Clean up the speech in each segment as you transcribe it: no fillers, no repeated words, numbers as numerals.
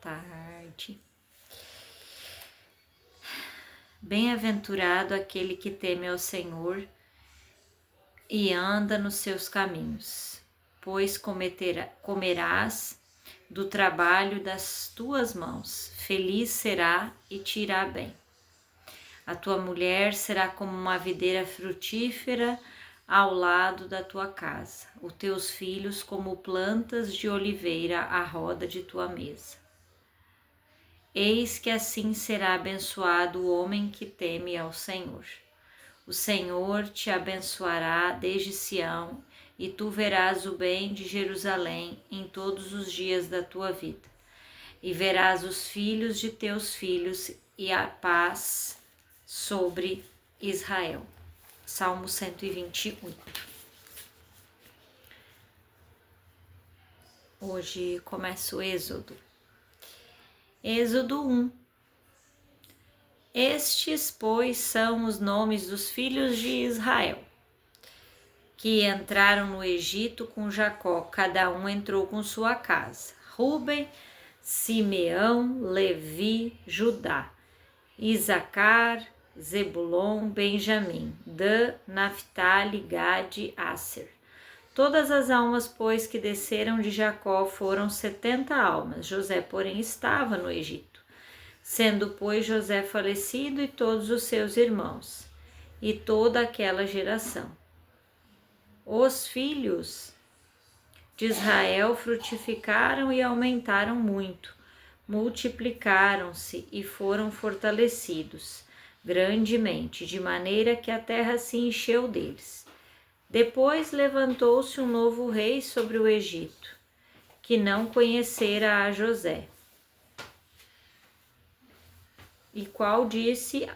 tarde. Bem-aventurado aquele que teme ao Senhor e anda nos seus caminhos, pois comerás do trabalho das tuas mãos, feliz será e te irá bem. A tua mulher será como uma videira frutífera ao lado da tua casa, os teus filhos como plantas de oliveira à roda de tua mesa. Eis que assim será abençoado o homem que teme ao Senhor. O Senhor te abençoará desde Sião, e tu verás o bem de Jerusalém em todos os dias da tua vida. E verás os filhos de teus filhos e a paz sobre Israel. Salmo 128. Hoje começa o Êxodo. Êxodo 1. Estes, pois, são os nomes dos filhos de Israel, que entraram no Egito com Jacó, cada um entrou com sua casa. Ruben, Simeão, Levi, Judá, Isacar, Zebulon, Benjamim, Dan, Naphtali, Gade, Asser. Todas as almas, pois, que desceram de Jacó foram 70 almas. José, porém, estava no Egito. Sendo, pois, José falecido e todos os seus irmãos, e toda aquela geração. Os filhos de Israel frutificaram e aumentaram muito, multiplicaram-se e foram fortalecidos grandemente, de maneira que a terra se encheu deles. Depois levantou-se um novo rei sobre o Egito, que não conhecera a José. O qual disse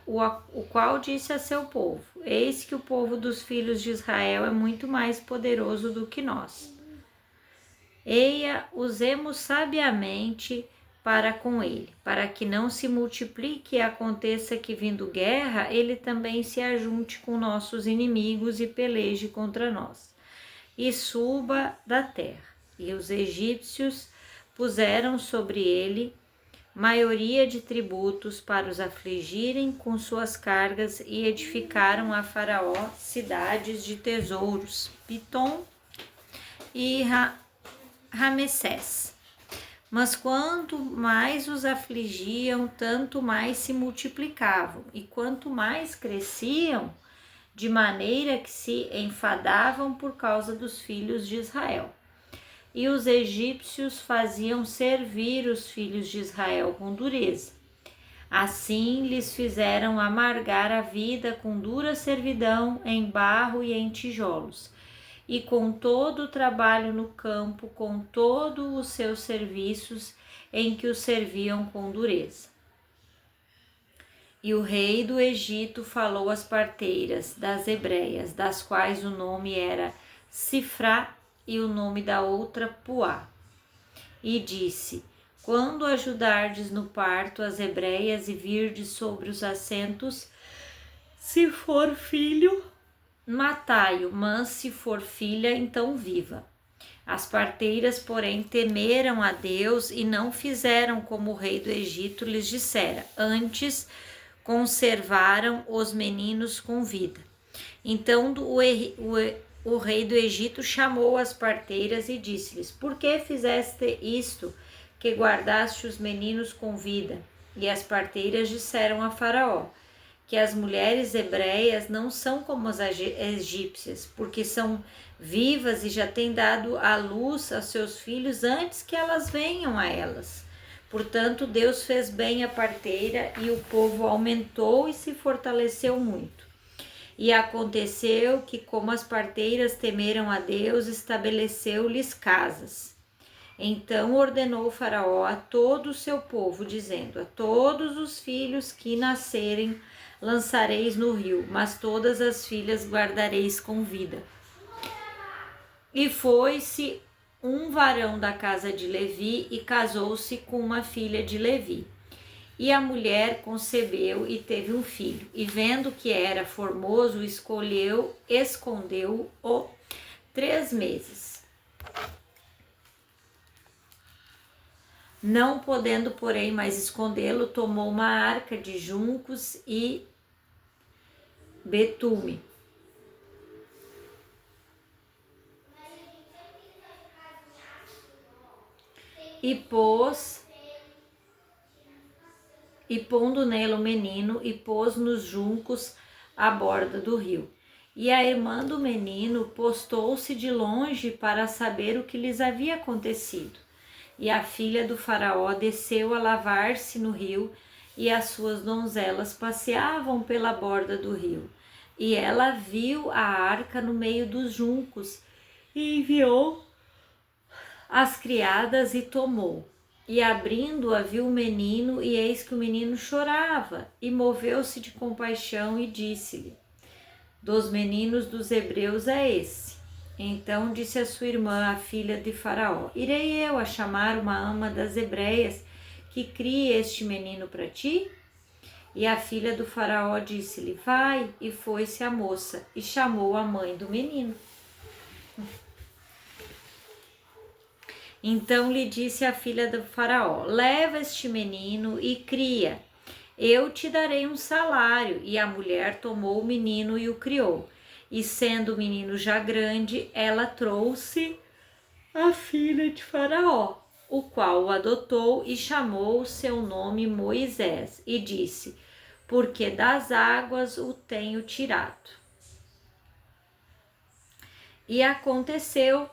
a seu povo: Eis que o povo dos filhos de Israel é muito mais poderoso do que nós. Eia, usemos sabiamente para com ele, para que não se multiplique e aconteça que, vindo guerra, ele também se ajunte com nossos inimigos e peleje contra nós, e suba da terra. E os egípcios puseram sobre ele maioria de tributos para os afligirem com suas cargas e edificaram a Faraó cidades de tesouros, Pitom e Ramessés. Mas quanto mais os afligiam, tanto mais se multiplicavam, e quanto mais cresciam, de maneira que se enfadavam por causa dos filhos de Israel. E os egípcios faziam servir os filhos de Israel com dureza. Assim lhes fizeram amargar a vida com dura servidão em barro e em tijolos, e com todo o trabalho no campo, com todos os seus serviços em que os serviam com dureza. E o rei do Egito falou às parteiras das hebreias, das quais o nome era Sifrá e o nome da outra Puá, e disse: Quando ajudardes no parto as hebreias e virdes sobre os assentos, se for filho, matai-o, mas se for filha, então viva. As parteiras, porém, temeram a Deus e não fizeram como o rei do Egito lhes dissera, antes conservaram os meninos com vida. Então o rei do Egito chamou as parteiras e disse-lhes: Por que fizeste isto, que guardaste os meninos com vida? E as parteiras disseram a Faraó que as mulheres hebreias não são como as egípcias, porque são vivas e já têm dado à luz a seus filhos antes que elas venham a elas. Portanto, Deus fez bem a parteira e o povo aumentou e se fortaleceu muito. E aconteceu que, como as parteiras temeram a Deus, estabeleceu-lhes casas. Então ordenou o Faraó a todo o seu povo, dizendo: A todos os filhos que nascerem lançareis no rio, mas todas as filhas guardareis com vida. E foi-se um varão da casa de Levi e casou-se com uma filha de Levi. E a mulher concebeu e teve um filho, e vendo que era formoso, escondeu-o 3 meses. Não podendo, porém, mais escondê-lo, tomou uma arca de juncos e betume e pondo nela o menino, e pôs nos juncos à borda do rio. E a irmã do menino postou-se de longe para saber o que lhes havia acontecido. E a filha do faraó desceu a lavar-se no rio, e as suas donzelas passeavam pela borda do rio. E ela viu a arca no meio dos juncos, e enviou as criadas e tomou. E abrindo-a viu o menino, e eis que o menino chorava, e moveu-se de compaixão e disse-lhe: dos meninos dos hebreus é esse. Então disse a sua irmã, a filha de Faraó: irei eu a chamar uma ama das hebreias que crie este menino para ti? E a filha do Faraó disse-lhe: vai. E foi-se a moça e chamou a mãe do menino. Então lhe disse a filha do Faraó: leva este menino e cria, eu te darei um salário. E a mulher tomou o menino e o criou. E sendo o menino já grande, ela trouxe a filha de Faraó, o qual o adotou e chamou o seu nome Moisés, e disse: porque das águas o tenho tirado. E aconteceu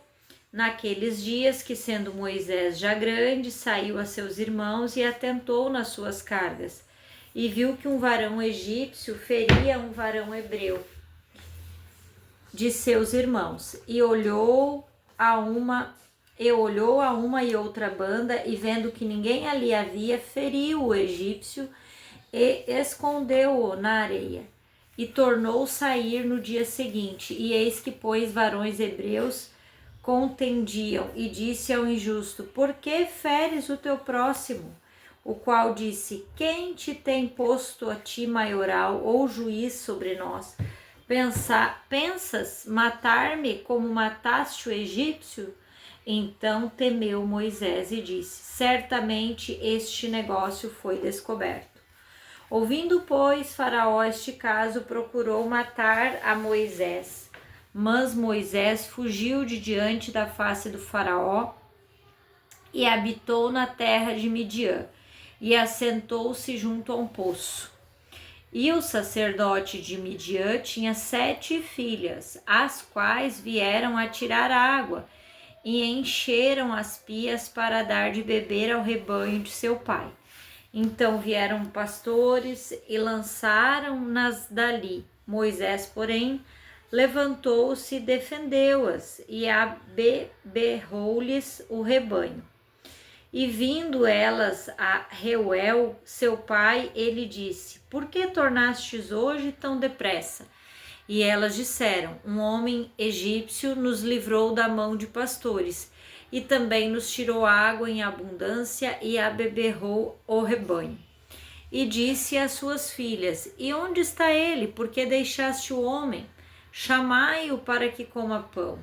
naqueles dias que, sendo Moisés já grande, saiu a seus irmãos e atentou nas suas cargas, e viu que um varão egípcio feria um varão hebreu de seus irmãos, e olhou a uma e outra banda, e vendo que ninguém ali havia, feriu o egípcio e escondeu-o na areia. E tornou sair no dia seguinte, e eis que, pois, varões hebreus contendiam, e disse ao injusto: por que feres o teu próximo? O qual disse: quem te tem posto a ti maioral ou juiz sobre nós? Pensas matar-me como mataste o egípcio? Então temeu Moisés e disse: certamente este negócio foi descoberto. Ouvindo, pois, Faraó este caso, procurou matar a Moisés. Mas Moisés fugiu de diante da face do Faraó e habitou na terra de Midian, e assentou-se junto a um poço. E o sacerdote de Midian tinha 7 filhas, as quais vieram a tirar água, e encheram as pias para dar de beber ao rebanho de seu pai. Então vieram pastores e lançaram-nas dali. Moisés, porém, levantou-se e defendeu-as, e abeberrou-lhes o rebanho. E vindo elas a Reuel, seu pai, ele disse: por que tornastes hoje tão depressa? E elas disseram: um homem egípcio nos livrou da mão de pastores, e também nos tirou água em abundância e abeberrou o rebanho. E disse às suas filhas: e onde está ele? Por que deixaste o homem? Chamai-o para que coma pão.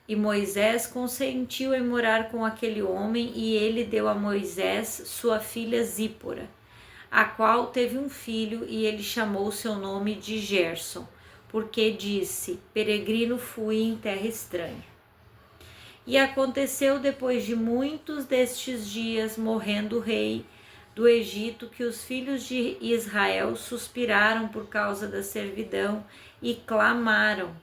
E Moisés consentiu em morar com aquele homem, e ele deu a Moisés sua filha Zípora, a qual teve um filho, e ele chamou seu nome de Gerson, porque disse: peregrino fui em terra estranha. E aconteceu depois de muitos destes dias, morrendo o rei do Egito, que os filhos de Israel suspiraram por causa da servidão e clamaram.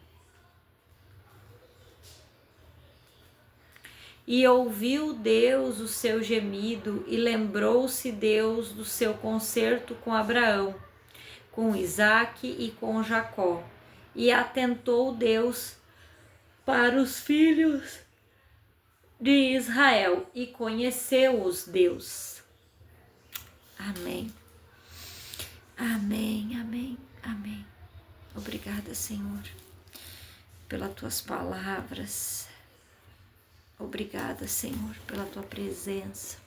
E ouviu Deus o seu gemido, e lembrou-se Deus do seu concerto com Abraão, com Isaque e com Jacó. E atentou Deus para os filhos de Israel, e conheceu-os Deus. Amém. Amém, amém, amém. Obrigada, Senhor, pelas tuas palavras. Obrigada, Senhor, pela tua presença.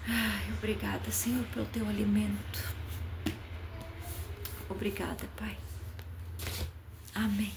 Ai, obrigada, Senhor, pelo teu alimento. Obrigada, Pai. Amém.